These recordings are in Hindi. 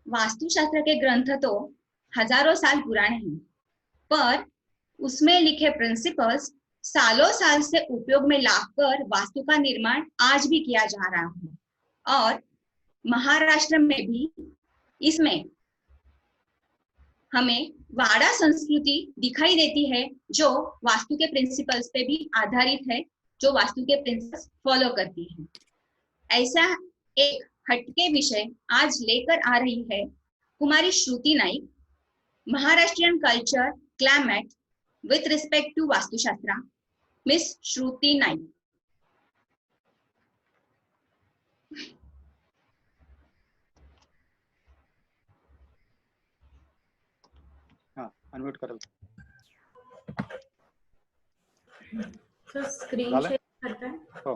वास्तुशास्त्र के ग्रंथ तो हजारों साल पुराने हैं, पर उसमें लिखे प्रिंसिपल्स सालों साल से उपयोग में लाकर वास्तु का निर्माण आज भी किया जा रहा है। और महाराष्ट्र में भी इसमें हमें वाड़ा संस्कृति दिखाई देती है, जो वास्तु के प्रिंसिपल्स पे भी आधारित है, जो वास्तु के प्रिंसिपल्स फॉलो करती है। ऐसा एक हटके विषय आज लेकर आ रही है Kumari Shruti Naik, Maharashtrian culture climate with respect to Vastushastra. Miss Shruti Naik. हाँ, अनम्यूट करेल. तो स्क्रीन शेअर करताय? हो,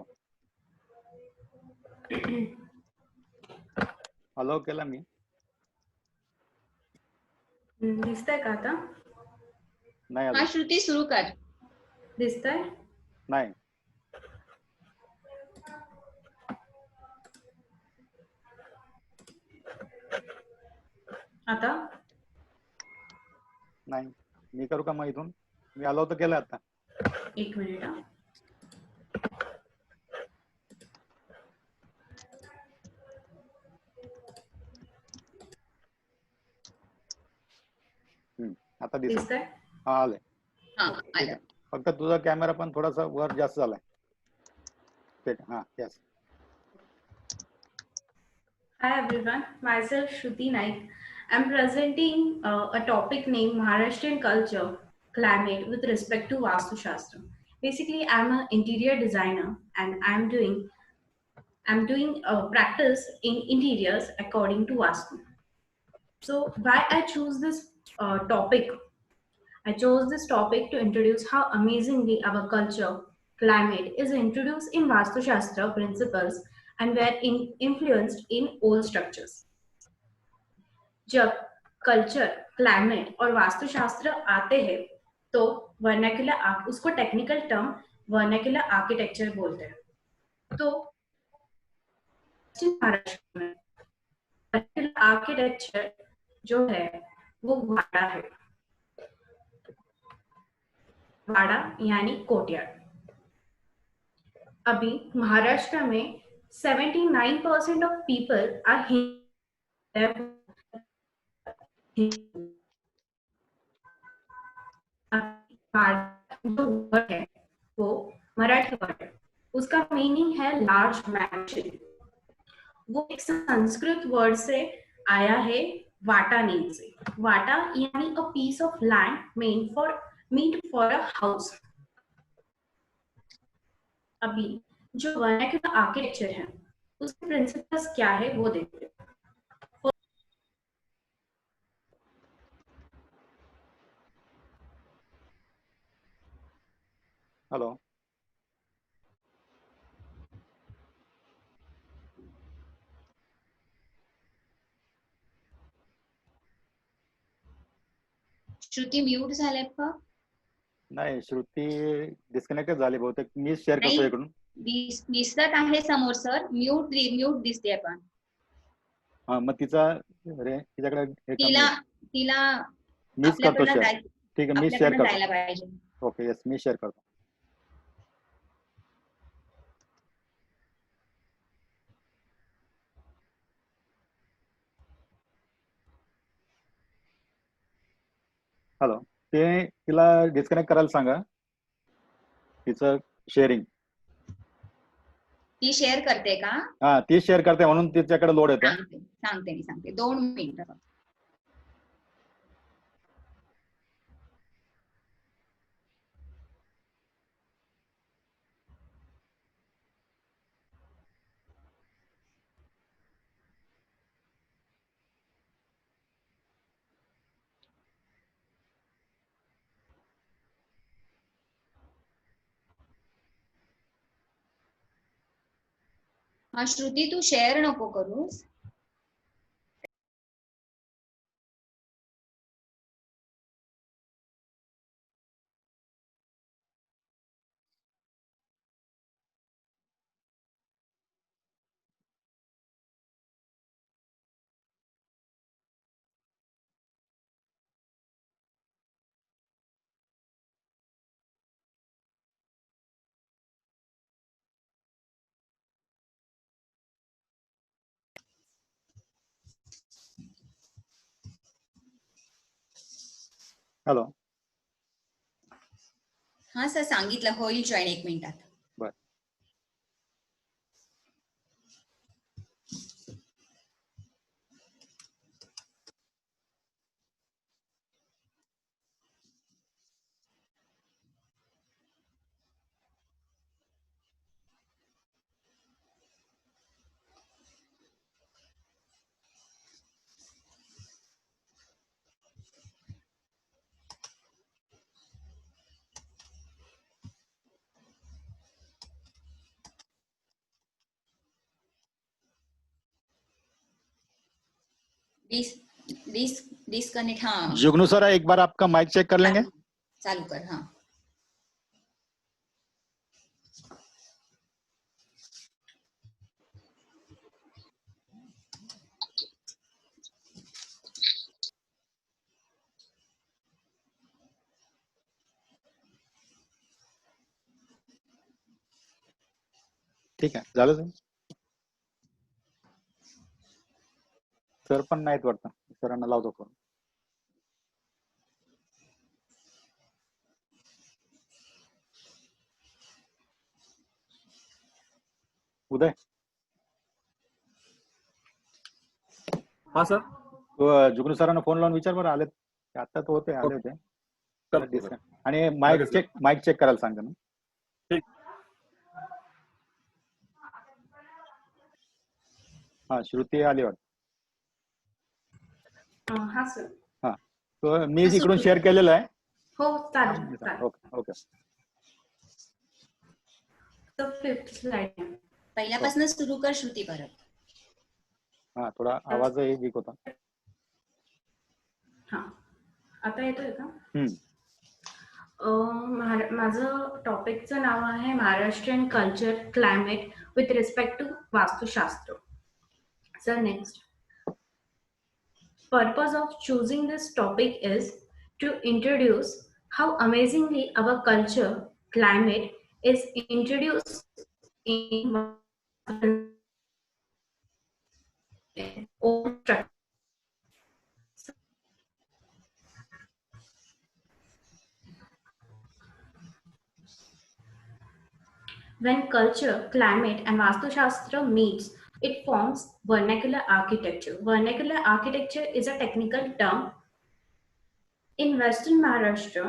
अलाउ केला मी. दिसतंय का आता? नाही हाँ अजून. श्रुति सुरू कर. दिसतंय? नाही. आता? नाही. मी करू का मग इथून? मी अलाउ तर केलं आता. एक मिनिट हा. आता दिसतंय? हा आलंय. हाँ आलं. फक्त तुझा कॅमेरा पण थोडासा वर जास्त झालाय. हाँ, yes. Hi everyone, myself Shruti Naik. I'm presenting a topic named Maharashtrian culture, climate with respect to Vastu Shastra. Basically, I'm an interior designer and I'm doing practice in interiors according to Vastu. So why I choose this topic? I chose this topic to introduce how amazingly our culture, climate is introduced in Vastu Shastra principles and were influenced in old structures. जब कल्चर, क्लाइमेट और वास्तुशास्त्र आते हैं तो वर्नाक्युलर उसको टेक्निकल टर्म वर्नाक्युलर आर्किटेक्चर बोलते हैं। तो महाराष्ट्र में वर्नाक्युलर आर्किटेक्चर जो है वो वाड़ा है। वाड़ा यानी कोर्टयार्ड। अभी महाराष्ट्र में 79% ऑफ पीपल आर जो वर्ड है वो मराठी वर्ड है, उसका मीनिंग है लार्ज मैंशन। वो एक संस्कृत वर्ड से आया है वाटा नेम से। वाटा यानी a piece of land made for a house. अभी जो वर्नाक्युलर आर्किटेक्चर है उसके प्रिंसिपल्स क्या है वो देखते हैं। हेलो. श्रुती म्यूट झाले का? नाही, श्रुती डिस्कनेक्ट झाली बहुतेक. मी शेअर करतो इकडून. दिसत आहे समोर सर. म्यूट दिसते पण. हा, मग तिच्याकडे तिला मीच करतो शेअर. ठीक आहे, मी शेअर करतो. जायला पाहिजे. ओके, यस, मी शेअर करतो. हॅलो. तिला डिस्कनेक्ट करायला सांगा तिचं शेअरिंग. ती शेअर करते का? हा, ती शेअर करते म्हणून तिच्याकडे लोड येतो. सांगते 2 मिनिटं. हा श्रुती, तू शेअर नको करूस. हॅलो. हा सर, सांगितलं होईल जॉईन 1 मिनिटात. बर. डिस्कनेक्ट. हाँ, जुगनू सर, एक बार आपका माइक चेक कर लेंगे. चालू कर. हाँ, ठीक आहे, झालं सर. सर पण नाहीत वाटतं. सरांना लावतो फोन. उदय. हाँ सर. जुगनू सरांना फोन लावून विचार बरं, आले आता तो होते, आले होते. आणि माइक चेक करायला सांगा ना. ठीक. हा, श्रुती आली वाटतं. हा सर. हा, तो मी इकडून शेअर केलेलं आहे. हो, चालेल. Okay okay. तर 5th स्लाइड पहिल्यापासून सुरू कर श्रुती परत. हा, थोडा आवाजही वीक होता. हा, आता येतोय का? हम्म. माझं टॉपिकचं नाव आहे Maharashtrian culture climate with respect to Vastushastra. Sir, next. Purpose of choosing this topic is to introduce how amazingly our culture climate is introduced in own structure. When culture, climate, and Vastu Shastra meets, it forms vernacular architecture. Vernacular architecture is a technical term. In Western Maharashtra,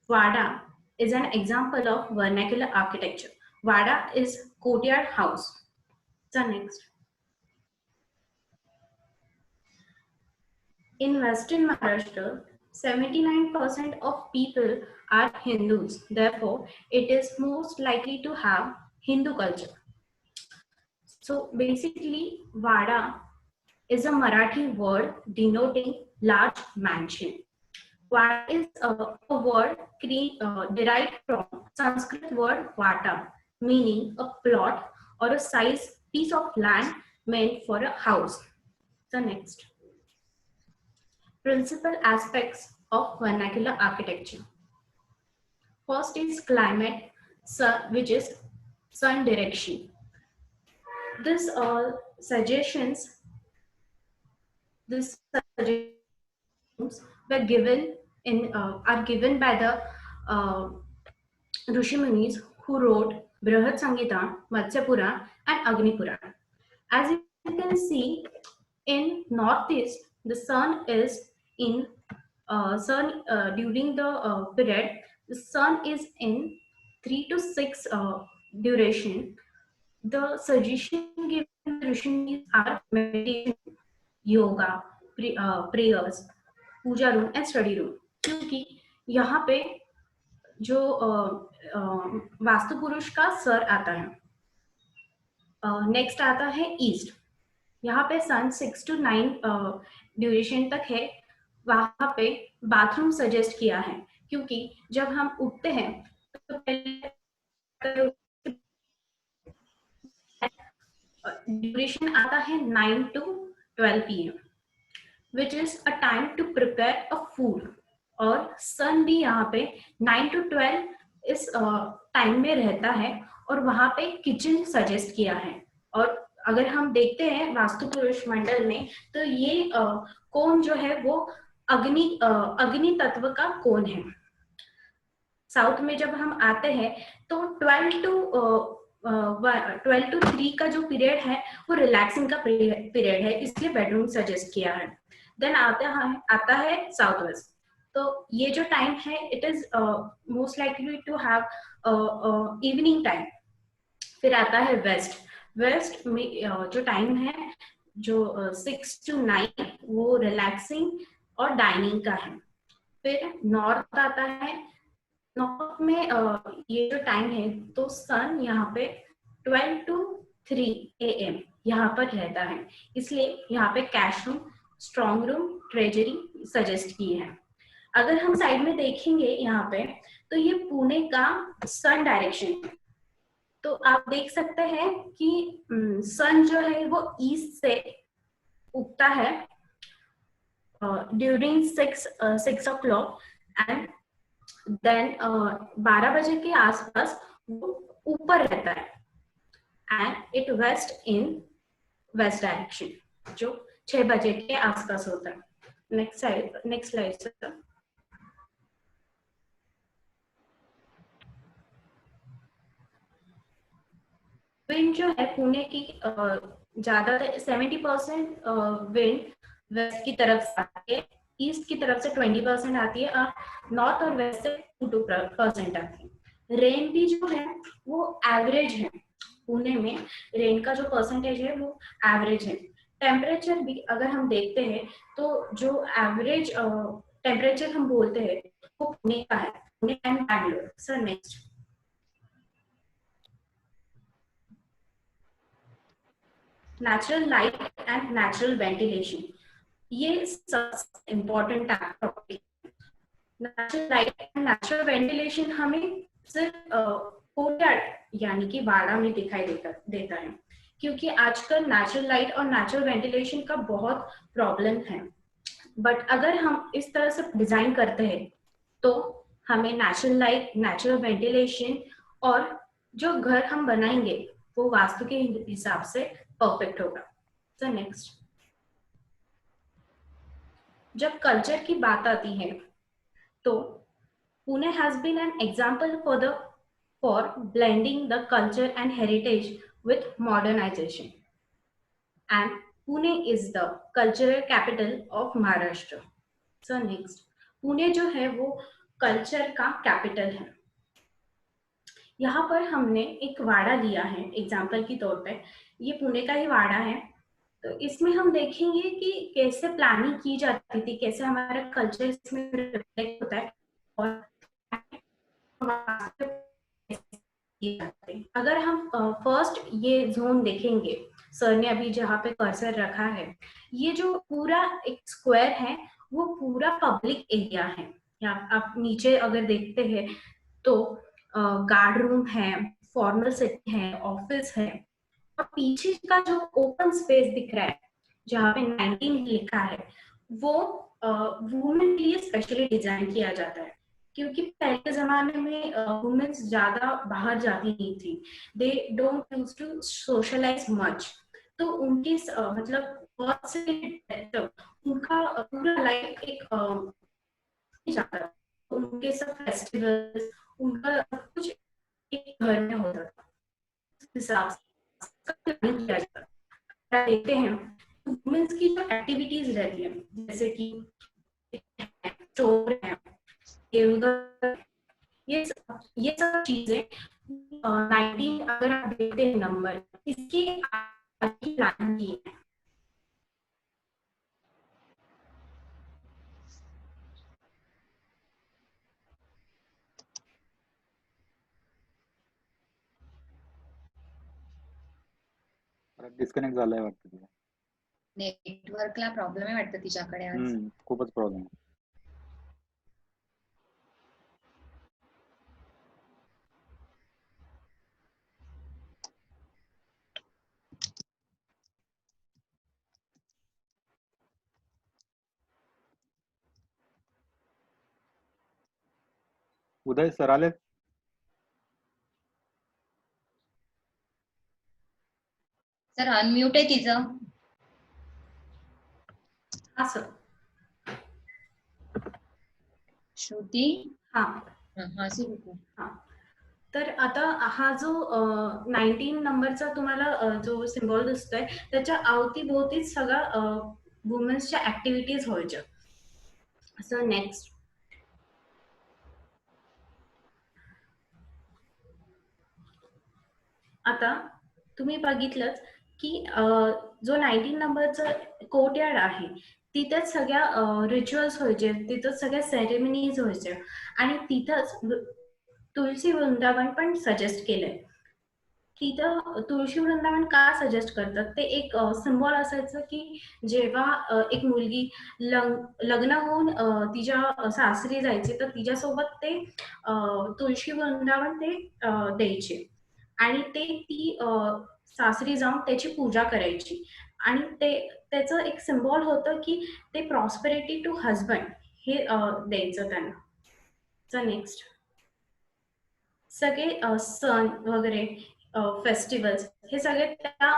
Vada is an example of vernacular architecture. Vada is courtyard house. So next. In Western Maharashtra, 79% of people are Hindus. Therefore, it is most likely to have Hindu culture. So basically, Vada is a Marathi word denoting large mansion. Vada is a word derived from Sanskrit word vata, meaning a plot or a size piece of land meant for a house. So next. Principal aspects of vernacular architecture. First is climate, which is sun direction. This suggestions were given in are given by the Rishiminis who wrote Brihad Samhita, Matsya Puran, and Agni Puran. As you can see, in northeast, the sun is in during the period, the sun is in 3 to 6 duration. The suggestion given by the Rishis are meditation, yoga, prayers, puja room and study room. क्योंकि यहाँ पे जो वास्तु पुरुष का सर आता है. नेक्स्ट आता है ईस्ट. यहाँ पे सन 6 to 9 ड्यूरेशन तक है. वहां पे बाथरूम सजेस्ट किया है क्योंकि जब हम उठते हैं तो ड्यूरेशन आता है 9 to 12 PM, which is a time to prepare a food. और सन भी यहाँ पे 9 to 12 इस टाइम में रहता है और वहां पे किचन सजेस्ट किया है. और अगर हम देखते हैं वास्तु पुरुष मंडल में तो ये कौन जो है वो अग्नि तत्व का कौन है। साउथ में जब हम आते हैं तो 12 to 3 का जो पीरियड है वो रिलैक्सिंग का पीरियड है, इसलिए बेडरूम सजेस्ट किया है। देन आता है साउथ वेस्ट। तो ये जो टाइम है it is most likely to have evening time. फिर आता है वेस्ट। वेस्ट में जो टाइम है जो 6 to 9 वो रिलैक्सिंग और डाइनिंग का है। फिर नॉर्थ आता है। नॉर्थ में ये जो टाइम है तो सन यहाँ पे 12 to 3 AM यहाँ पर रहता है, इसलिए यहाँ पे cash room, strong room, treasury suggest किए हैं। अगर हम साइड में देखेंगे यहाँ पे तो ये पुणे का सन डायरेक्शन है। तो आप देख सकते हैं कि सन जो है वो ईस्ट से उगता है ड्यूरिंग 6 o'clock एंड देन 12 बजे के आसपास वो ऊपर रहता है and it west in west direction, जो 6 बजे के आसपास होता है। Next slide sir. विंड जो है पुणे की ज्यादातर 70% विंड वेस्ट की तरफ से आती है, ईस्ट की तरफ से 20% आती है और नॉर्थ और वेस्ट से 2% आती है। रेन भी जो है वो एवरेज है, पुणे में रेन का जो परसेंटेज है वो एवरेज है। टेम्परेचर भी अगर हम देखते हैं तो जो एवरेज टेम्परेचर हम बोलते हैं वो पुणे का है, Pune and Bangalore. Sir next. Natural light and natural ventilation, ये सबसे important topic. Natural light and natural ventilation हमें सिर्फ कोर्टयार्ड यानी कि वाड़ा में दिखाई देता है, क्योंकि आजकल नेचुरल लाइट और नेचुरल वेंटिलेशन का बहुत प्रॉब्लम है। बट अगर हम इस तरह से डिजाइन करते हैं तो हमें नेचुरल लाइट, नेचुरल वेंटिलेशन और जो घर हम बनाएंगे वो वास्तु के हिसाब से परफेक्ट होगा। So next. जब कल्चर की बात आती है तो Pune has been an example for blending the culture and heritage with modernisation and Pune is the cultural capital of Maharashtra. So next. Pune जो है वो कल्चर का कैपिटल है। यहाँ पर हमने एक वाड़ा लिया है एग्जाम्पल के तौर पे, ये पुणे का ही वाड़ा है। तो इसमें हम देखेंगे कि कैसे प्लानिंग की जाती थी, कैसे हमारा कल्चर इसमें रिफ्लेक्ट होता है और अगर हम फर्स्ट ये जोन देखेंगे, सर ने अभी जहाँ पे कर्सर रखा है, ये जो पूरा एक स्क्वायर है वो पूरा पब्लिक एरिया है। यहाँ आप नीचे अगर देखते हैं तो गार्ड रूम है, फॉर्मल सिटी है, ऑफिस है और पीछे का जो ओपन स्पेस दिख रहा है जहाँ पे 19 लिखा है वो वुमेन के लिए स्पेशली डिजाइन किया जाता है, क्योंकि पहले के जमाने में वुमेन्स ज्यादा बाहर जाती नहीं थी, they don't use to socialise much. तो उनके मतलब बहुत से उनका पूरा लाइफ एक जाता, उनके सब फेस्टिवल्स उनका कुछ एक घर में होता था, हिसाब से किया जाता। देखते हैं वुमेन्स की जो एक्टिविटीज रहती है जैसे कि स्टोर है, ये सब चीजें 19 अगर आप देखते हैं नंबर इसकी प्लान की है। डिस्कनेक्ट झालाय वाटतं तिला. नेटवर्कला प्रॉब्लेम आहे वाटतं तिच्याकडे आज. खूपच प्रॉब्लेम आहे. उदय सर आले. सर अनम्यूट आहे तिचं. हाँ सर। श्रुती हा हा सुरू कर. तर आता हा जो 19 नंबरचा तुम्हाला जो सिम्बॉल दिसतोय त्याच्या अवतीभोवतीच सगळा वुमेन्सच्या ऍक्टिव्हिटीज व्हायच्या. सो नेक्स्ट, आता तुम्ही बघितलंच की जो 19 नंबरचा कोर्टयार्ड आहे तिथेच सगळ्या रिच्युअल्स व्हायचे, तिथंच सगळ्या सेरेमनीज व्हायच्या आणि तिथंच तुळशी वृंदावन पण सजेस्ट केलंय. तिथं तुळशी वृंदावन का सजेस्ट करतात, ते एक सिम्बॉल असायचं की जेव्हा एक मुलगी लग्न होऊन तिच्या सासरी जायची तर तिच्यासोबत ते तुळशी वृंदावन ते द्यायचे आणि ते ती सासरी जाऊन त्याची पूजा करायची आणि ते त्याचं एक सिम्बॉल होतं की ते प्रॉस्पेरिटी टू हजबंड हे द्यायचं त्यांना. तर नेक्स्ट, सगळे सण वगैरे फेस्टिवल्स हे सगळे त्या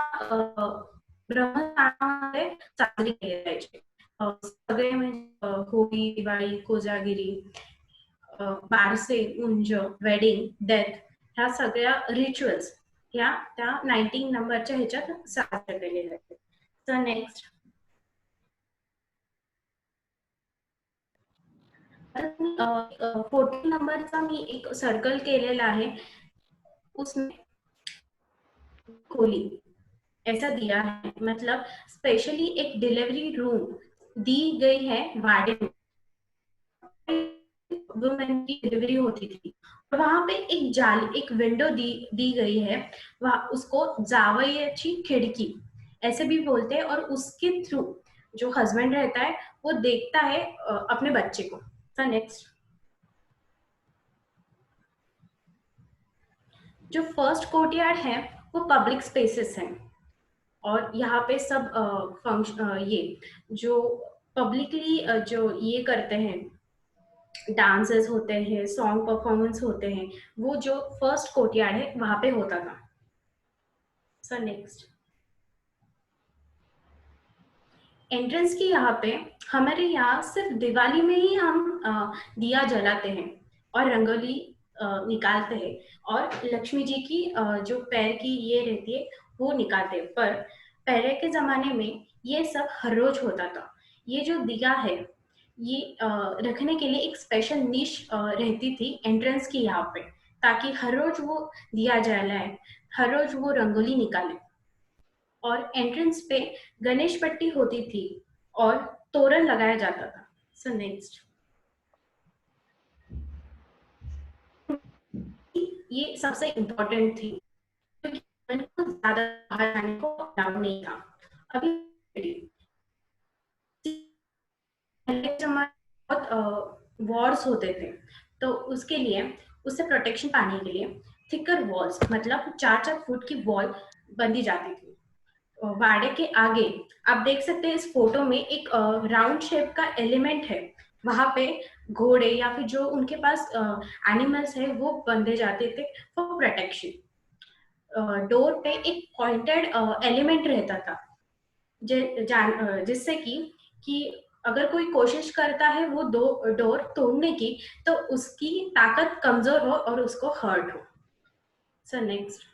ब्रह्मस्थानामध्ये साजरे केले जायचे. सगळे म्हणजे होळी, दिवाळी, कोजागिरी, बारसे, मुंज, वेडिंग, डेथ ह्या सगळ्या रिच्युअल्स ह्या त्या 19 नंबरच्या ह्याच्यात साजऱ्या केलेल्या जातात. तर नेक्स्ट, 14 नंबरचा मी एक सर्कल केलेला आहे, उसमें खोली ऐसा दिया है, मतलब स्पेशली एक डिलीवरी रूम दी गई है वार्डे में, वुमेन की डिलीवरी होती थी, वहां पे एक जाली, एक विंडो दी गई है, वहां उसको जावयाची खिड़की ऐसे भी बोलते हैं और उसके थ्रू जो हस्बैंड रहता है वो देखता है अपने बच्चे को. तो नेक्स्ट, जो फर्स्ट कोर्टयार्ड है वो पब्लिक स्पेसेस हैं और यहाँ पे सब फंक्शन ये जो पब्लिकली जो ये करते हैं, डांसेस होते हैं, सॉन्ग परफॉर्मेंस होते हैं, वो जो फर्स्ट कोर्टयार्ड है वहां पे होता था. सो नेक्स्ट, एंट्रेंस की यहाँ पे हमारे यहाँ सिर्फ दिवाली में ही हम दिया जलाते हैं और रंगोली निकालते हैं और लक्ष्मी जी की जो पैर की ये रहती है वो निकालते हैं. पर पहले के जमाने में ये सब हर रोज होता था. ये जो दिया है ये रखने के लिए एक स्पेशल निश रहती थी एंट्रेंस की यहाँ पे, ताकि हर रोज वो दिया जलाए, हर रोज वो रंगोली निकाले. और एंट्रेंस पे गणेश पट्टी होती थी और तोरण लगाया जाता था. सो नेक्स्ट, ये सबसे इम्पोर्टेंट थी क्योंकि को ज्यादा बाहर जाने को अलाउ नहीं था. अभी पहले जमाने बहुत वॉर्स होते थे तो उसके लिए, उससे प्रोटेक्शन पाने के लिए थिकर वॉल्स, मतलब 4-4 फुट की वॉल बंधी जाती थी. वाड़े के आगे आप देख सकते हैं इस फोटो में एक राउंड शेप का एलिमेंट है, वहां पे घोड़े या फिर जो उनके पास एनिमल्स है वो बंधे जाते थे फॉर प्रोटेक्शन. डोर पे एक पॉइंटेड एलिमेंट रहता था जिससे कि अगर कोई कोशिश करता है वो डोर तोड़ने की तो उसकी ताकत कमजोर हो और उसको हर्ट हो. So next,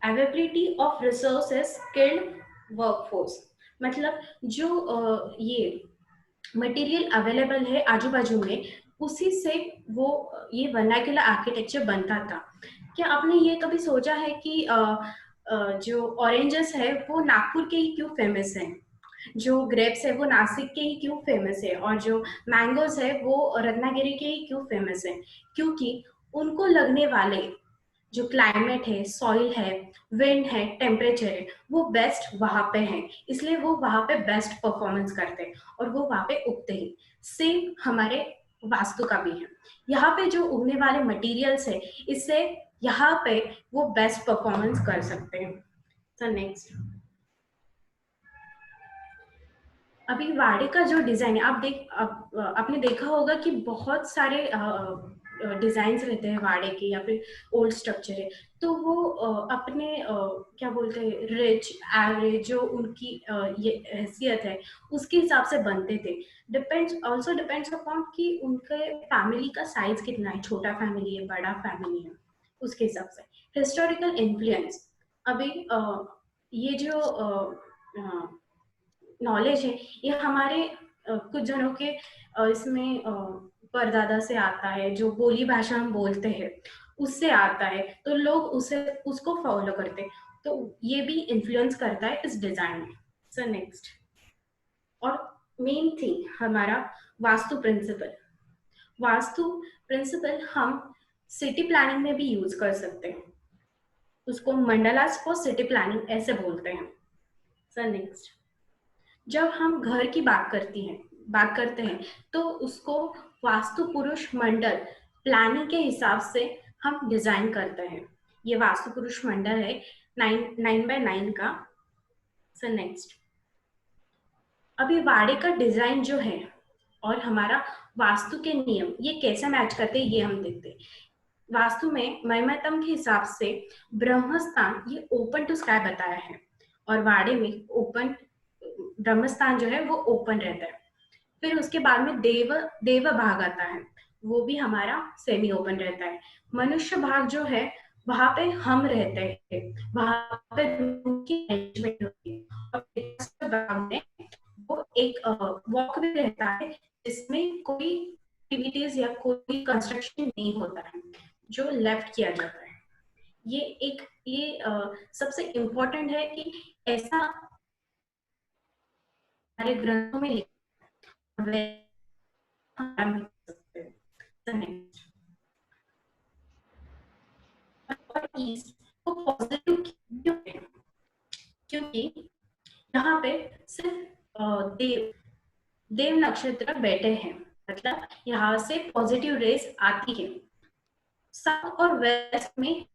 availability of resources, skilled workforce, मतलब जो ये मटेरियल अवेलेबल है आजू बाजू में उसी से वो ये वर्नाक्युलर आर्किटेक्चर बनता था. क्या आपने ये कभी सोचा है कि जो ऑरेंजेस है वो नागपुर के ही क्यों फेमस है, जो ग्रेप्स है वो नासिक के ही क्यों फेमस है और जो मैंगोज है वो रत्नागिरी के ही क्यों फेमस है? क्योंकि उनको लगने वाले जो क्लाइमेट है, सॉइल है, विंड है, टेम्परेचर है, वो बेस्ट वहां पे है, इसलिए वो वहां पे बेस्ट परफॉर्मेंस करते हैं और वो वहां पे उगते हैं. सेम हमारे वास्तु का भी है, यहाँ पे जो उगने वाले मटेरियल्स है इससे यहाँ पे वो बेस्ट परफॉर्मेंस कर सकते हैं. तो नेक्स्ट, अभी वाड़े का जो डिजाइन है आपने देखा होगा कि बहुत सारे डिजाइन रहते हैं वाड़े के या फिर ओल्ड स्ट्रक्चर है, तो वो अपने क्या बोलते हैं रिच एवरेज जो उनकी ये हैसियत है उसके हिसाब से बनते थे। डिपेंड्स अपॉन कि उनके फैमिली का साइज कितना है, छोटा फैमिली है बड़ा फैमिली है, उसके हिसाब से। हिस्टोरिकल इन्फ्लुएंस, अभी ये जो नॉलेज है ये हमारे कुछ जनों के इसमें परदादा से आता है, जो बोली भाषा हम बोलते हैं उससे आता है, तो लोग उसे उसको फॉलो करते हैं, तो ये भी इन्फ्लुएंस करता है इस डिजाइन में। सो नेक्स्ट, और मेन थिंग हमारा वास्तु प्रिंसिपल। वास्तु प्रिंसिपल हम सिटी प्लानिंग में भी यूज कर सकते हैं, उसको मंडलास फॉर सिटी प्लानिंग ऐसे बोलते हैं। सो नेक्स्ट, जब हम घर की बात करते हैं तो उसको वास्तु पुरुष मंडल प्लानिंग के हिसाब से हम डिजाइन करते हैं। ये वास्तु पुरुष मंडल है 9x9 का। सो नेक्स्ट, अभी वाड़े का डिजाइन जो है और हमारा वास्तु के नियम ये कैसे मैच करते हैं ये हम देखते हैं। वास्तु में मयमतम के हिसाब से ब्रह्मस्थान ये ओपन टू स्काई बताया है, और वाड़े में ओपन ब्रह्मस्थान जो है वो ओपन रहता है। फिर उसके बाद में देव भाग आता है, वो भी हमारा सेमी ओपन रहता है। मनुष्य भाग जो है वहां पे हम रहते हैं, वहां पे उनकी अरेंजमेंट होती है, और पितृ भाग में वो एक वॉक वे रहता है जिसमें कोई एक्टिविटीज या कोई कंस्ट्रक्शन नहीं होता है, जो लेफ्ट किया जाता है। ये सबसे इम्पोर्टेंट है कि ऐसा हमारे ग्रंथों में लिखा है। और इसको पॉजिटिव क्यों है? क्योंकि यहाँ पे सिर्फ देव नक्षत्र बैठे हैं, मतलब यहाँ से पॉजिटिव रेस आती है। साउथ और वेस्ट में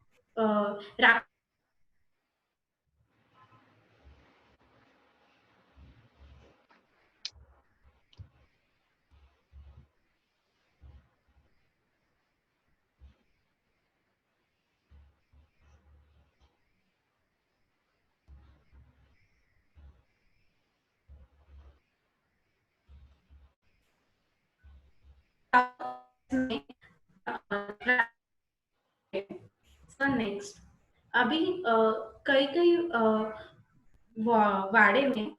नेक्स्ट, अभी कई वाड़े में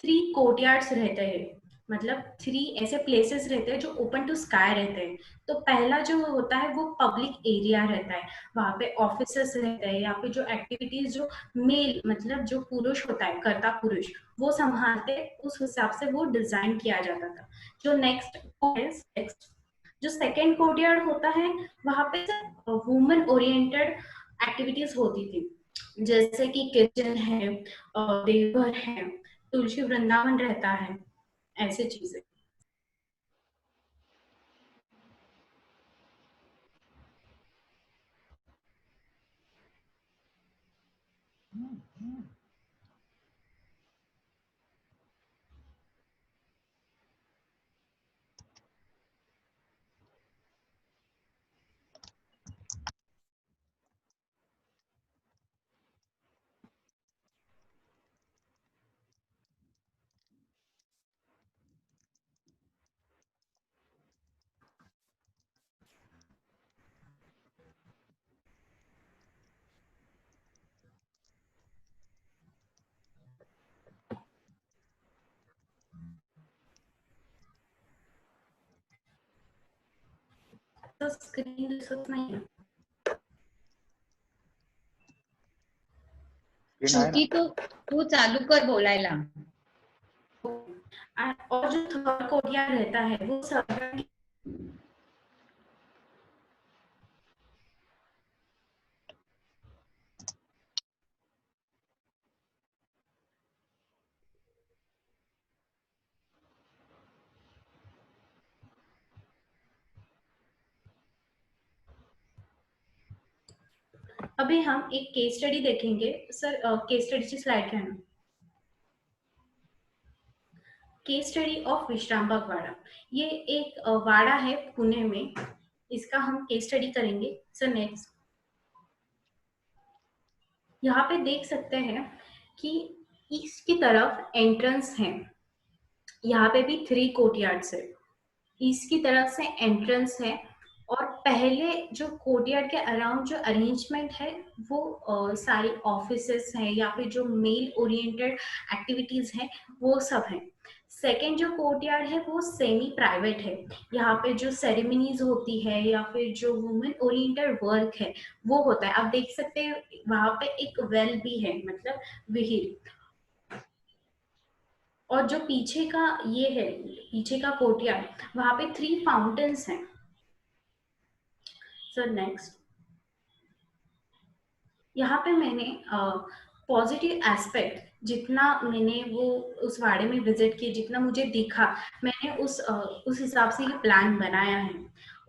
3 कोर्टयार्ड्स रहते हैं, मतलब 3 ऐसे प्लेसेस रहते हैं जो ओपन टू स्काई रहते हैं। तो पहला जो होता है वो पब्लिक एरिया रहता है, वहां पे ऑफिसेस रहते हैं या फिर जो एक्टिविटीज जो मेल मतलब जो पुरुष होता है कर्ता पुरुष वो संभालते, उस हिसाब से वो डिजाइन किया जाता था। जो नेक्स्ट जो सेकेंड कोर्टयार्ड होता है वहां पे वुमेन ओरिएंटेड एक्टिविटीज होती थी, जैसे कि किचन है, देवघर है, तुलसी वृंदावन रहता है, ऐसे चीजें। तो स्क्रीन दिसत नाही। श्रुती तू चालू कर बोलायला। और जो थर्ड कोर्टयार्ड रहता है वो सर्वेंट अभी हम एक केस स्टडी देखेंगे। सर केस स्टडीची स्लाइड घ्या ना। केस स्टडी ऑफ विश्रामबाग वाड़ा, ये एक वाड़ा है पुणे में, इसका हम केस स्टडी करेंगे। सो नेक्स्ट, यहाँ पे देख सकते हैं कि ईस्ट की तरफ एंट्रेंस है, यहाँ पे भी 3 कोर्टयार्ड्स है। ईस्ट की तरफ से एंट्रेंस है और पहले जो कोर्टयार्ड के अराउंड जो अरेंजमेंट है वो सारी ऑफिसेस हैं या फिर जो मेल ओरिएंटेड एक्टिविटीज हैं वो सब हैं। सेकेंड जो कोर्टयार्ड है वो सेमी प्राइवेट है, यहाँ पे जो सेरेमनीज होती है या फिर जो वुमेन ओरिएंटेड वर्क है वो होता है। आप देख सकते हैं वहां पे एक वेल भी है, मतलब विहीर। और जो पीछे का ये है, पीछे का कोर्टयार्ड, वहां पे 3 फाउंटेन्स हैं। सो नेक्स्ट, यहाँ पे मैंने पॉजिटिव एस्पेक्ट जितना मैंने वो उस वाड़े में विजिट किए, जितना मुझे दिखा, मैंने उस हिसाब से ये प्लान बनाया है।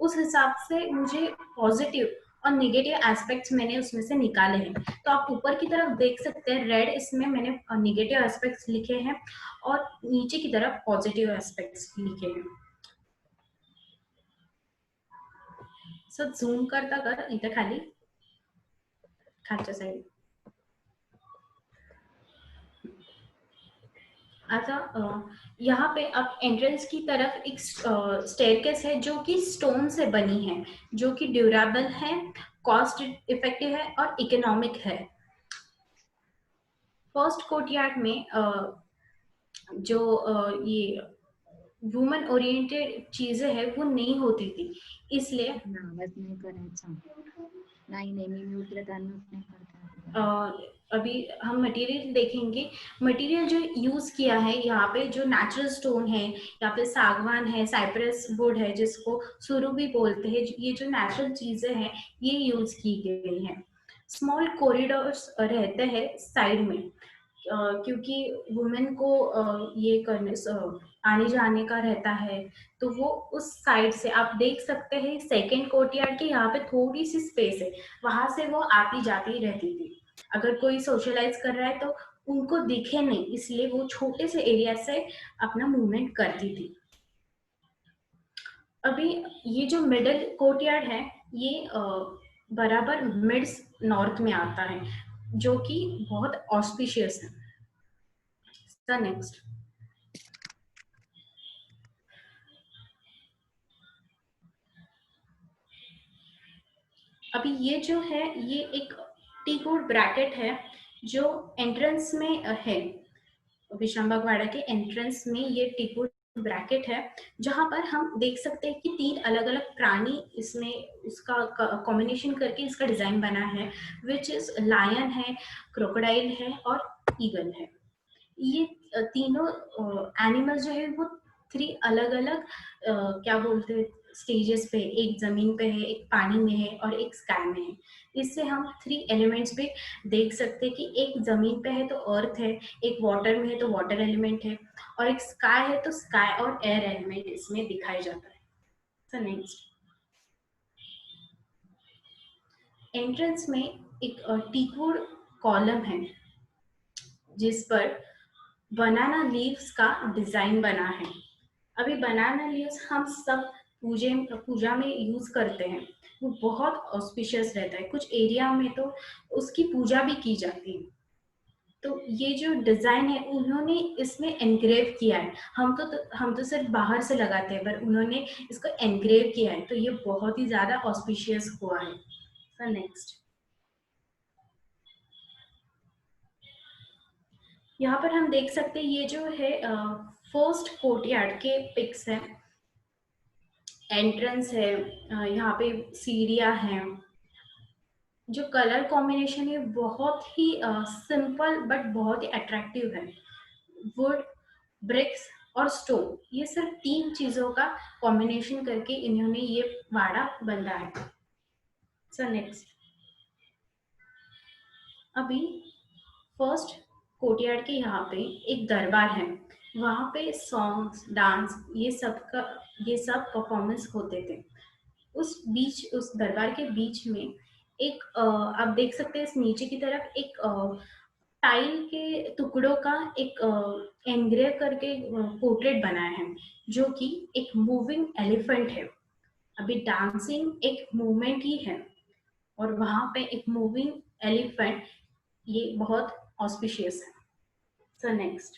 उस हिसाब से मुझे पॉजिटिव और नेगेटिव एस्पेक्ट्स मैंने उसमें से निकाले हैं। तो आप ऊपर की तरफ देख सकते हैं रेड, इसमें मैंने नेगेटिव एस्पेक्ट्स लिखे हैं और नीचे की तरफ पॉजिटिव एस्पेक्ट्स लिखे हैं। सो झूम करता कर इथं खाली खालच्या साईड। आता यहाँ पे अब एंट्रेंस की तरफ एक स्टेयरकेस है जो कि स्टोन से बनी है, जो कि ड्यूरेबल है, कॉस्ट इफेक्टिव है और इकोनॉमिक है। फर्स्ट कोर्टयार्ड में जो ये वुमन ओरिएंटेड चीजें हैं वो नहीं होती थी, इसलिए आवाज नाही करायचा, नाही मी म्यूट केलं तर अनम्यूट नाही करता। अभी हम मटेरियल देखेंगे। मटेरियल जो यूज किया है यहाँ पे, जो नेचुरल स्टोन है या फिर सागवान है, साइप्रस वुड है जिसको सुरु भी बोलते हैं, ये जो नेचुरल चीजें हैं ये यूज की गई हैं। स्मॉल कॉरिडोर्स रहते हैं साइड में, क्योंकि वुमेन को ये करने आने जाने का रहता है, तो वो उस साइड से आप देख सकते हैं। सेकेंड कोर्टयार्ड के यहाँ पे थोड़ी सी स्पेस है, वहां से वो आती जाती रहती थी। अगर कोई सोशलाइज कर रहा है तो उनको दिखे नहीं, इसलिए वो छोटे से एरिया से अपना मूवमेंट करती थी। अभी ये जो मिडिल कोर्टयार्ड है ये बराबर मिड नॉर्थ में आता है, जो कि बहुत ऑस्पिशियस है। नेक्स्ट, अभी ये जो है ये एक टी-वुड ब्रैकेट है जो एंट्रेंस में है। विश्रामबाग वाड़ा के एंट्रेंस में ये टी-वुड ब्रैकेट है, जहां पर हम देख सकते हैं कि 3 अलग अलग प्राणी इसमें उसका कॉम्बिनेशन करके इसका डिजाइन बना है, विच इज लायन है, क्रोकोडाइल है और ईगल है। ये तीनों एनिमल्स जो है वो 3 अलग अलग क्या बोलते हैं स्टेजेस पे, एक जमीन पे है, एक पानी में है और एक स्काई में है। इससे हम 3 एलिमेंट्स पे देख सकते हैं कि एक जमीन पे है तो अर्थ है, एक वाटर में है तो वाटर एलिमेंट है, और एक स्काई है तो स्काई और एयर एलिमेंट इसमें दिखाई जाता है। सो नेक्स्ट, एंट्रेंस में एक टीकवुड कॉलम है जिस पर बनाना लीव्स का डिजाइन बना है। अभी बनाना लीव्स हम सब पूजा में यूज करते हैं, वो बहुत ऑस्पिशियस रहता है। कुछ एरिया में तो उसकी पूजा भी की जाती है। तो ये जो डिजाइन है उन्होंने इसमें एनग्रेव किया है। हम तो सिर्फ बाहर से लगाते हैं, पर उन्होंने इसको एनग्रेव किया है, तो ये बहुत ही ज्यादा ऑस्पिशियस हुआ है। सो नेक्स्ट, यहाँ पर हम देख सकते हैं ये जो है फर्स्ट कोर्टयार्ड के पिक्स है। एंट्रेंस है, यहाँ पे सीढ़ियाँ हैं। जो कलर कॉम्बिनेशन है बहुत ही सिंपल बट बहुत ही अट्रैक्टिव है। वुड, ब्रिक्स और स्टोन, ये सिर्फ 3 चीजों का कॉम्बिनेशन करके इन्होंने ये वाड़ा बंधा है। सो नेक्स्ट, अभी फर्स्ट कोर्टयार्ड के यहाँ पे एक दरबार है, वहाँ पे सॉन्ग्स, डांस, ये सब परफॉर्मेंस होते थे। उस दरबार के बीच में एक आप देख सकते हैं इस नीचे की तरफ एक टाइल के टुकड़ों का एक एनग्रेव करके पोर्ट्रेट बनाया है, जो कि एक मूविंग एलिफेंट है। अभी डांसिंग एक मूवमेंट ही है और वहां पे एक मूविंग एलिफेंट, ये बहुत ऑस्पिशियस है। सो नेक्स्ट,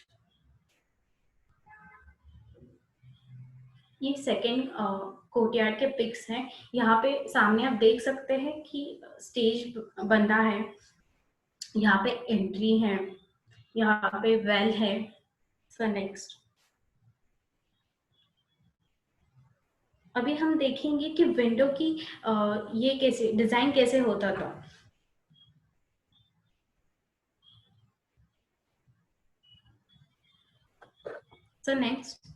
ये सेकेंड कोर्टयार्ड के पिक्स हैं। यहाँ पे सामने आप देख सकते हैं कि स्टेज बंधा है, यहाँ पे एंट्री है, यहाँ पे वेल है। सो नेक्स्ट, अभी हम देखेंगे कि विंडो की ये कैसे डिजाइन कैसे होता था। सो नेक्स्ट,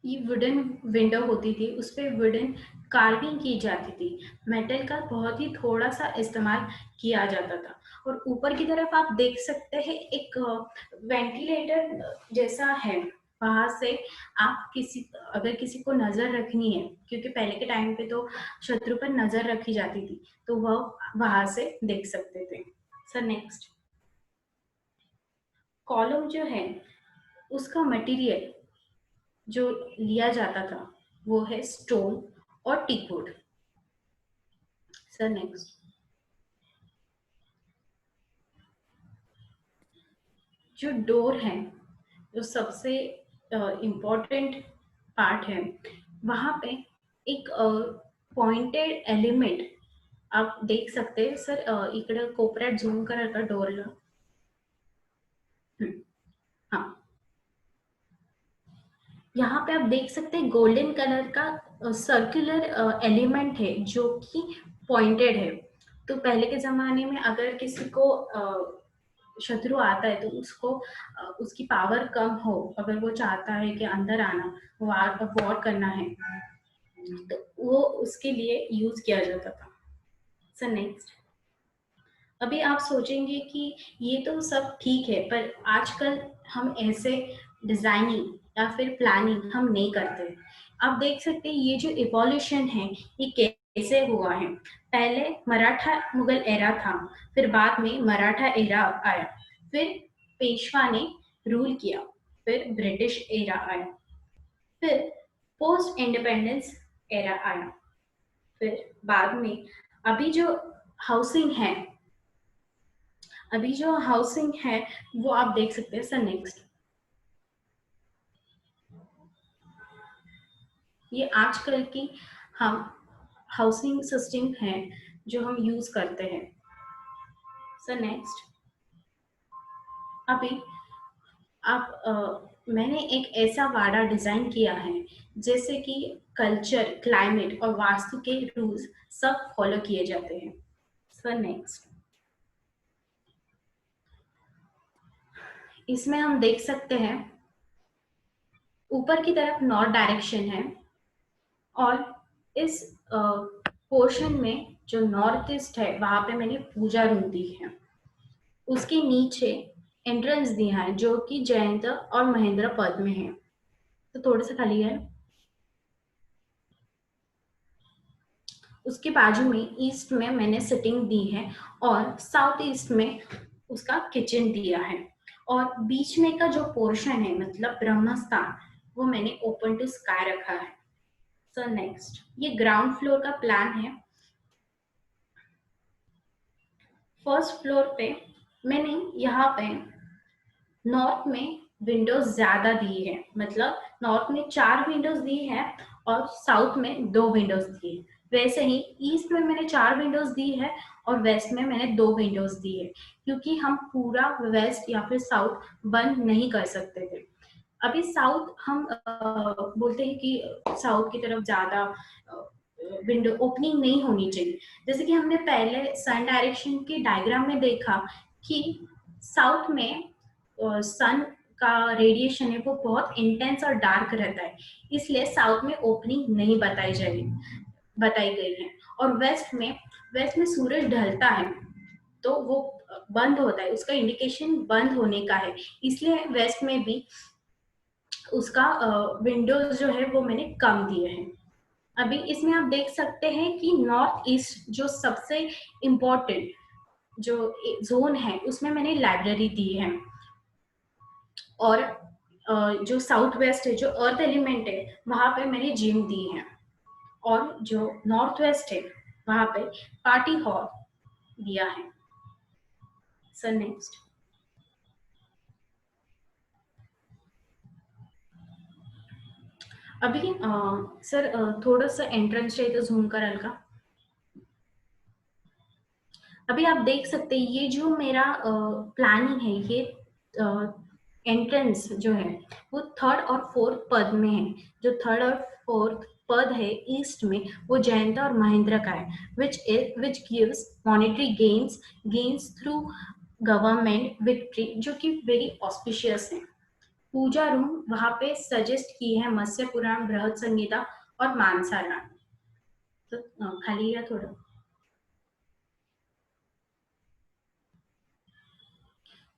ये वुडन विंडो होती थी, उस पर वुडन कार्विंग की जाती थी, मेटल का बहुत ही थोड़ा सा इस्तेमाल किया जाता था। और ऊपर की तरफ आप देख सकते हैं एक वेंटिलेटर जैसा है, वहां से आप अगर किसी को नजर रखनी है, क्योंकि पहले के टाइम पे तो शत्रु पर नजर रखी जाती थी, तो वह वहां से देख सकते थे। सर नेक्स्ट, कॉलम जो है उसका मटेरियल जो लिया जाता था वो है स्टोन और टीकवुड। सर नेक्स्ट, जो डोर है, जो सबसे इम्पोर्टेंट पार्ट है, वहां पे एक पॉइंटेड एलिमेंट आप देख सकते हैं। सर इकडे कोपऱ्यात झूम करा का डोरला। हाँ, यहाँ पे आप देख सकते हैं गोल्डन कलर का सर्कुलर एलिमेंट है जो कि पॉइंटेड है। तो पहले के जमाने में अगर किसी को शत्रु आता है तो उसको उसकी पावर कम हो, अगर वो चाहता है कि अंदर आना, वॉर करना है, तो वो उसके लिए यूज किया जाता था। सर नेक्स्ट, अभी आप सोचेंगे कि ये तो सब ठीक है, पर आजकल हम ऐसे डिजाइनिंग या फिर प्लानिंग हम नहीं करते। आप देख सकते हैं ये जो इवोल्यूशन है ये कैसे हुआ है। पहले मराठा मुगल एरा था, फिर बाद में मराठा एरा आया, फिर पेशवा ने रूल किया, फिर ब्रिटिश एरा आया, फिर पोस्ट इंडिपेंडेंस एरा आया, फिर बाद में अभी जो हाउसिंग है, वो आप देख सकते हैं। सर नेक्स्ट, ये आजकल की हम हाउसिंग सिस्टम है जो हम यूज करते हैं। सर नेक्स्ट, अभी मैंने एक ऐसा वाड़ा डिजाइन किया है जैसे कि कल्चर, क्लाइमेट और वास्तु के रूल्स सब फॉलो किए जाते हैं। सर नेक्स्ट, इसमें हम देख सकते हैं ऊपर की तरफ नॉर्थ डायरेक्शन है और इस पोर्शन में जो नॉर्थ ईस्ट है वहां पे मैंने पूजा रूम दी है। उसके नीचे एंट्रेंस दिया है जो कि जयंत और महेंद्र पद में है, तो थोड़ा सा खाली है। उसके बाजू में ईस्ट में मैंने सिटिंग दी है और साउथ ईस्ट में उसका किचन दिया है, और बीच में का जो पोर्शन है मतलब ब्रह्मस्थान, वो मैंने ओपन टू स्काई रखा है। सो नेक्स्ट, ये ग्राउंड फ्लोर का प्लान है। फर्स्ट फ्लोर पे मैंने यहाँ पे नॉर्थ में विंडोज ज्यादा दी है, मतलब नॉर्थ में 4 विंडोज दी है और साउथ में 2 विंडोज दी है। वैसे ही ईस्ट में मैंने 4 विंडोज दी है और वेस्ट में मैंने 2 विंडोज दी है, क्योंकि हम पूरा वेस्ट या फिर साउथ बंद नहीं कर सकते थे। अभी साउथ हम बोलते हैं कि साउथ की तरफ ज्यादा विंडो ओपनिंग नहीं होनी चाहिए। जैसे कि हमने पहले सन डायरेक्शन के डायग्राम में देखा कि साउथ में सन का रेडिएशन है वो बहुत इंटेंस और डार्क रहता है, इसलिए साउथ में ओपनिंग नहीं बताई गई है। और वेस्ट में सूरज ढलता है तो वो बंद होता है, उसका इंडिकेशन बंद होने का है, इसलिए वेस्ट में भी उसका विंडोज जो है वो मैंने कम दिए हैं। अभी इसमें आप देख सकते हैं कि नॉर्थ ईस्ट जो सबसे इम्पोर्टेंट जो जोन है उसमें मैंने लाइब्रेरी दी है, और जो साउथ वेस्ट है, जो अर्थ एलिमेंट है, वहां पे मैंने जिम दी है, और जो नॉर्थ वेस्ट है वहां पे पार्टी हॉल दिया है। Sir next. अभी सर थोडंसं एंट्रन्सच्या इथं झूम कराल का? अभी आप देख सकते हैं ये जो मेरा प्लानिंग है, ये एंट्रेंस जो है वो थर्ड और फोर्थ पद में है। जो थर्ड और फोर्थ पद है ईस्ट में, वो जयंता और महेंद्र का है, which gives monetary gains through government victory, जो कि वेरी ऑस्पिशियस है। पूजा रूम वहां पे सजेस्ट किए हैं मत्स्य पुराण, बृहद संहिता और मानसारायण। तो खाली या थोड़ा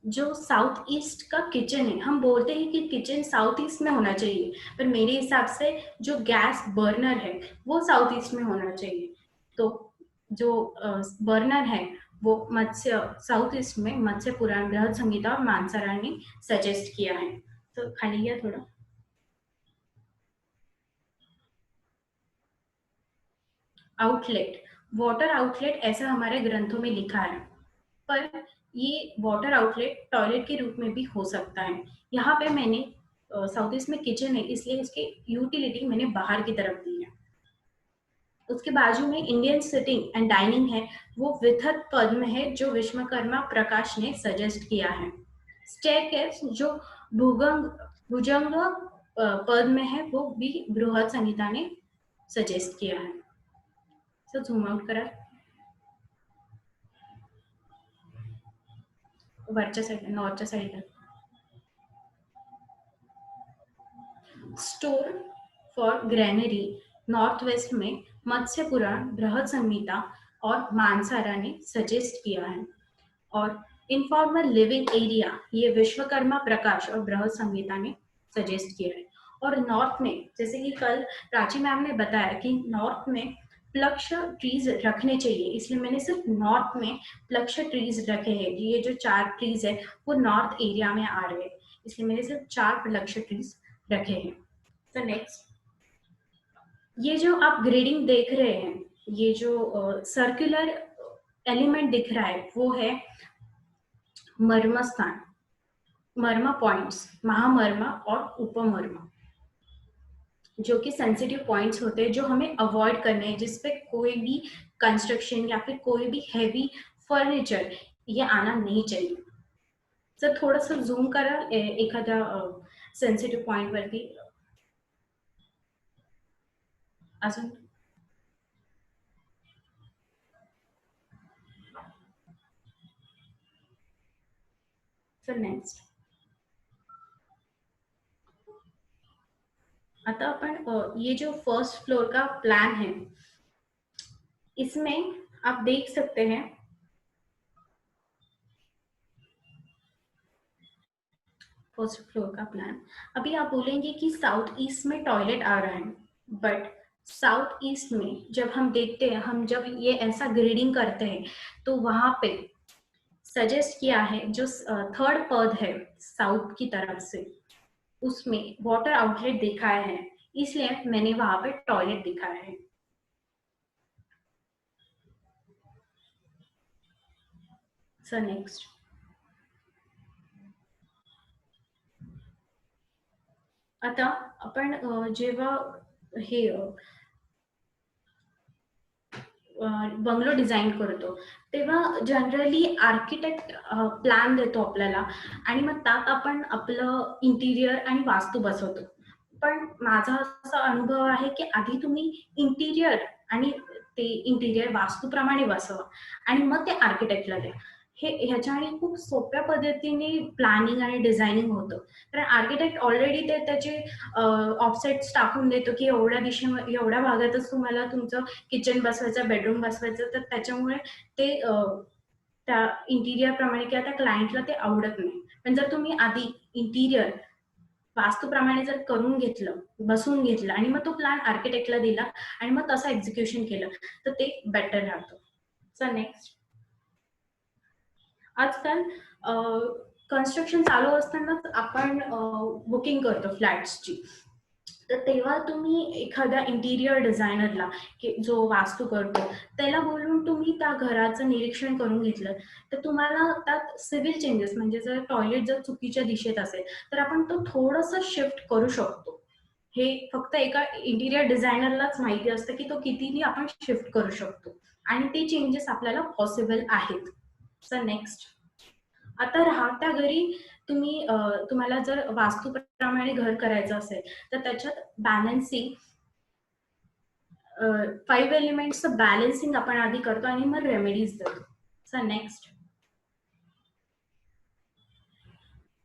जो साउथ ईस्ट का किचन है, हम बोलते हैं कि किचन साउथ ईस्ट में होना चाहिए, पर मेरे हिसाब से जो गैस बर्नर है वो साउथ ईस्ट में होना चाहिए। तो जो बर्नर है वो साउथ ईस्ट में मत्स्य पुराण, बृहद संहिता और मानसारायण ने सजेस्ट किया है। तो खाली या थोड़ा आउटलेट, वाटर आउटलेट ऐसा हमारे ग्रंथों में लिखा है, पर ये वाटर आउटलेट टॉयलेट के रूप में भी हो सकता है। यहाँ पे मैंने साउथ ईस्ट में किचन है इसलिए इसकी यूटिलिटी मैंने बाहर की तरफ दी है। उसके बाजू में इंडियन सिटिंग एंड डाइनिंग है, वो विथक पद में है, जो विश्वकर्मा प्रकाश ने सजेस्ट किया है। स्टेयरकेस जो भुजंग पद में है, वो भी बृहद संहिता ने सजेस्ट किया है। सो झूम आउट करा वरच्या साइड, नॉर्थच्या साइडला store for granary north west में मत्स्य पुराण, बृहद संहिता और मानसारा ने सजेस्ट किया है। और इनफॉर्मल लिविंग एरिया ये विश्वकर्मा प्रकाश और बृहद संहिता ने सजेस्ट किया है। और नॉर्थ में, जैसे कि कल प्राची मैम ने बताया कि नॉर्थ में प्लक्ष ट्रीज रखने चाहिए, इसलिए मैंने सिर्फ नॉर्थ में प्लक्ष ट्रीज रखे हैं। ये जो 4 ट्रीज है वो नॉर्थ एरिया में आ रहे हैं, इसलिए मैंने सिर्फ 4 प्लक्ष ट्रीज रखे हैं। तो नेक्स्ट, ये जो आप ग्रेडिंग देख रहे हैं, ये जो सर्कुलर एलिमेंट दिख रहा है वो है मर्म स्थान, मर्म पॉइंट्स, महामर्म और उपमर्म, जो कि सेंसिटिव पॉइंट्स होते हैं जो हमें अवॉइड करने हैं, जिसपे कोई भी कंस्ट्रक्शन या फिर कोई भी हैवी फर्निचर ये आना नहीं चाहिए। सर थोडंसं झूम करा एखाद्या सेन्सिटिव्ह पॉइंट वरती अजून। सर नेक्स्ट, आता अपन ये जो फर्स्ट फ्लोर का प्लान है, इसमें आप देख सकते हैं फर्स्ट फ्लोर का प्लान। अभी आप बोलेंगे कि साउथ ईस्ट में टॉयलेट आ रहा है, बट साउथ ईस्ट में जब हम देखते हैं, हम जब ये ऐसा ग्रेडिंग करते हैं, तो वहां पे सजेस्ट किया है जो थर्ड पद है साउथ की तरफ से, उसमें वाटर आउटलेट दिखाया है, इसलिए मैंने वहां पे टॉयलेट दिखाया है। सर नेक्स्ट, आता आपण जेव्हा हे बंगलो डिझाईन करतो तेव्हा जनरली आर्किटेक्ट प्लॅन देतो आपल्याला, आणि मग त्यात आपण आपलं इंटिरियर आणि वास्तू बसवतो। पण माझा असा अनुभव आहे की आधी तुम्ही इंटिरियर आणि ते इंटिरियर वास्तूप्रमाणे बसवा आणि मग ते आर्किटेक्टला द्या। ह्याच्याने खूप सोप्या पद्धतीने प्लॅनिंग आणि डिझायनिंग होतं, कारण आर्किटेक्ट ऑलरेडी ते त्याचे ऑफसेट्स टाकून देतो की एवढ्या दिशेमध्ये, एवढ्या भागातच तुम्हाला तुमचं किचन बसवायचं, बेडरूम बसवायचं, तर त्याच्यामुळे ते त्या इंटिरियर प्रमाणे किंवा त्या क्लायंटला ते आवडत नाही। पण जर तुम्ही आधी इंटिरियर वास्तूप्रमाणे जर करून घेतलं, बसवून घेतलं आणि मग तो प्लॅन आर्किटेक्टला दिला आणि मग तसं एक्झिक्युशन केलं, तर ते बेटर राहतं। सर नेक्स्ट, आजकाल कन्स्ट्रक्शन चालू असतानाच आपण बुकिंग करतो फ्लॅट्सची, तर तेव्हा तुम्ही एखाद्या इंटिरियर डिझायनरला जो वास्तू करतो त्याला बोलून तुम्ही त्या घराचं निरीक्षण करून घेतलं, तर तुम्हाला त्यात सिव्हिल चेंजेस म्हणजे जर टॉयलेट जर चुकीच्या दिशेत असेल तर आपण तो थोडंसं शिफ्ट करू शकतो. हे फक्त एका इंटिरियर डिझायनरलाच माहिती असतं की तो कितीही आपण शिफ्ट करू शकतो आणि ते चेंजेस आपल्याला पॉसिबल आहेत. सर नेक्स्ट, आता राहत्या घरी तुम्ही तुम्हाला जर वास्तूप्रमाणे घर करायचं असेल तर त्याच्यात बॅलन्सिंग 5 एलिमेंट्सचं बॅलन्सिंग आपण आधी करतो आणि मग रेमेडीज देतो. सर नेक्स्ट,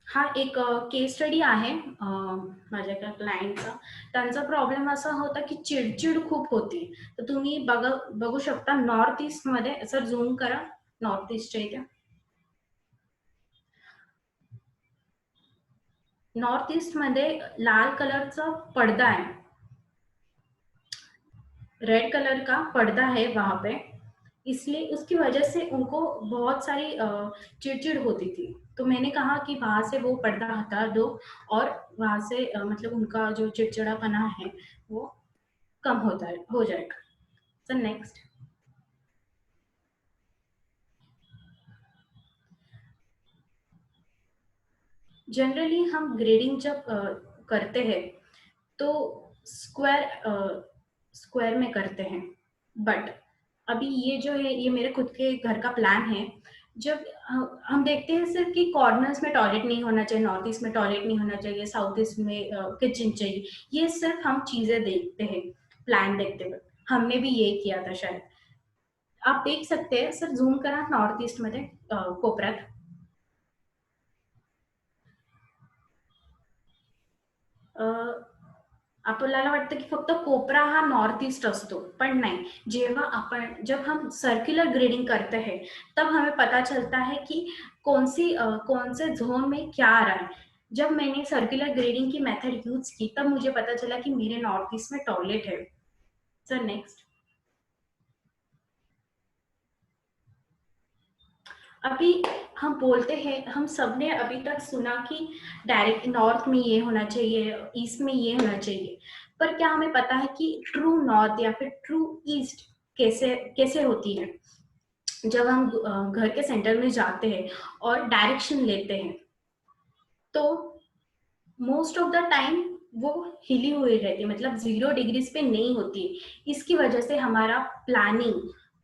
हा एक केस स्टडी आहे माझ्या एका क्लायंटचा. त्यांचा प्रॉब्लेम असा होता की चिडचिड खूप होती. तर तुम्ही बघू शकता नॉर्थ ईस्ट मध्ये, सर झूम करा नॉर्थ ईस्टच्या इथे, नॉर्थ ईस्ट मध्ये लाल कलरचा पडदा है, रेड कलर का पड़दा है वहां पे, इसलिए उसकी वजह से उनको बहुत सारी चिड़चिड़ होती थी. तो मैंने कहा कि वहां से वो पर्दा हटा दो और वहां से मतलब उनका जो चिड़चिड़ापना है वो कम हो जाएगा. सर नेक्स्ट, जनरली हम ग्रेडिंग जब करते हैं तो स्क्वायर में करते हैं, बट अभी ये जो है ये मेरे खुद के घर का प्लान है. जब हम देखते हैं सिर्फ कि कॉर्नर्स में टॉयलेट नहीं होना चाहिए, नॉर्थ ईस्ट में टॉयलेट नहीं होना चाहिए, साउथ ईस्ट में किचन चाहिए, ये सिर्फ हम चीजें देखते हैं प्लान देखते हुए. हमने भी ये किया था शायद. आप देख सकते हैं, सर झूम करा नॉर्थ ईस्ट मध्ये कोपऱ्यात. आपल्याला वाटतं की फक्त कोपरा हा नॉर्थ ईस्ट असतो, पण नहीं. जब हम सर्कुलर ग्रेडिंग करते हैं तब हमें पता चलता है कि कौन से जोन में क्या आ रहा है. जब मैंने सर्कुलर ग्रेडिंग की मेथड यूज की तब मुझे पता चला कि मेरे नॉर्थ ईस्ट में टॉयलेट है. सर नेक्स्ट, अभी हम बोलते हैं, हम सबने अभी तक सुना कि डायरेक्ट नॉर्थ में ये होना चाहिए, ईस्ट में ये होना चाहिए, पर क्या हमें पता है कि ट्रू नॉर्थ या फिर ट्रू ईस्ट कैसे कैसे होती है. जब हम घर के सेंटर में जाते हैं और डायरेक्शन लेते हैं तो मोस्ट ऑफ द टाइम वो हिली हुई रहती है, मतलब 0 डिग्रीज पे नहीं होती. इसकी वजह से हमारा प्लानिंग,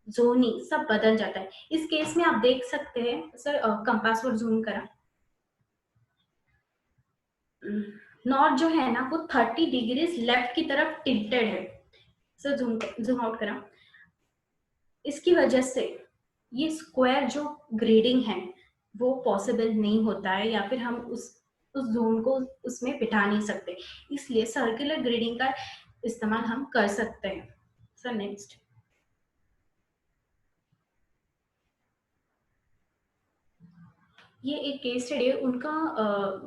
जोनिंग सब बदल जाता है. इस केस में आप देख सकते हैं, सर कंपास पर जूम करा, नॉर्थ जो है ना वो 30 डिग्रीज लेफ्ट की तरफ टिल्टेड है. सर जूम आउट करा. इसकी वजह से ये स्क्वायर जो ग्रेडिंग है वो पॉसिबल नहीं होता है, या फिर हम उस जोन को उसमें बिठा नहीं सकते, इसलिए सर्कुलर ग्रेडिंग का इस्तेमाल हम कर सकते हैं. सर नेक्स्ट, ये एक केस स्टडी है उनका.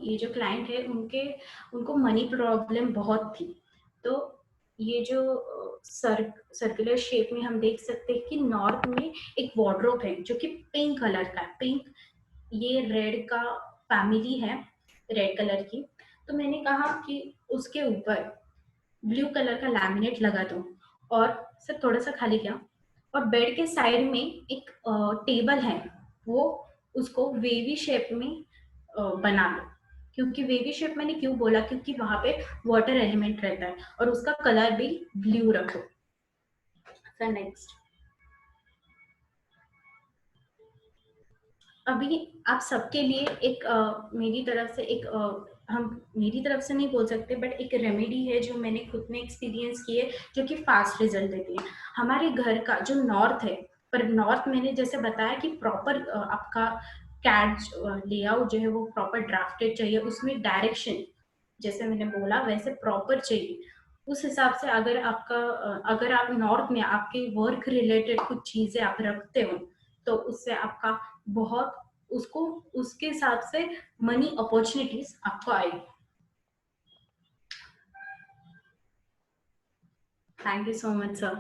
ये जो क्लाइंट है उनको मनी प्रॉब्लम बहुत थी. तो ये जो सर्कुलर शेप में हम देख सकते हैं कि नॉर्थ में एक वार्डरोब है जो कि पिंक कलर का है. पिंक, ये रेड का फैमिली है, रेड कलर की. तो मैंने कहा कि उसके ऊपर ब्लू कलर का लैमिनेट लगा दो और सर थोड़ा सा खाली किया, और बेड के साइड में एक टेबल है, वो उसको वेवी शेप में बना लो. क्योंकि वेवी शेप मैंने क्यों बोला, क्योंकि वहां पे वाटर एलिमेंट रहता है, और उसका कलर भी ब्लू रखो. सर नेक्स्ट, अभी आप सबके लिए एक मेरी तरफ से नहीं बोल सकते, बट एक रेमेडी है जो मैंने खुद में एक्सपीरियंस की है, जो कि फास्ट रिजल्ट देती है. हमारे घर का जो नॉर्थ है, पर नॉर्थ मैंने जैसे बताया कि प्रॉपर आपका कैड लेआउट जो है वो प्रॉपर ड्राफ्टेड चाहिए, उसमें डायरेक्शन जैसे मैंने बोला वैसे प्रॉपर चाहिए. उस हिसाब से अगर आप नॉर्थ में आपके वर्क रिलेटेड कुछ चीजें आप रखते हो तो उससे आपका बहुत उसके हिसाब से मनी अपॉर्चुनिटीज आपको आएगी. Thank you so much sir.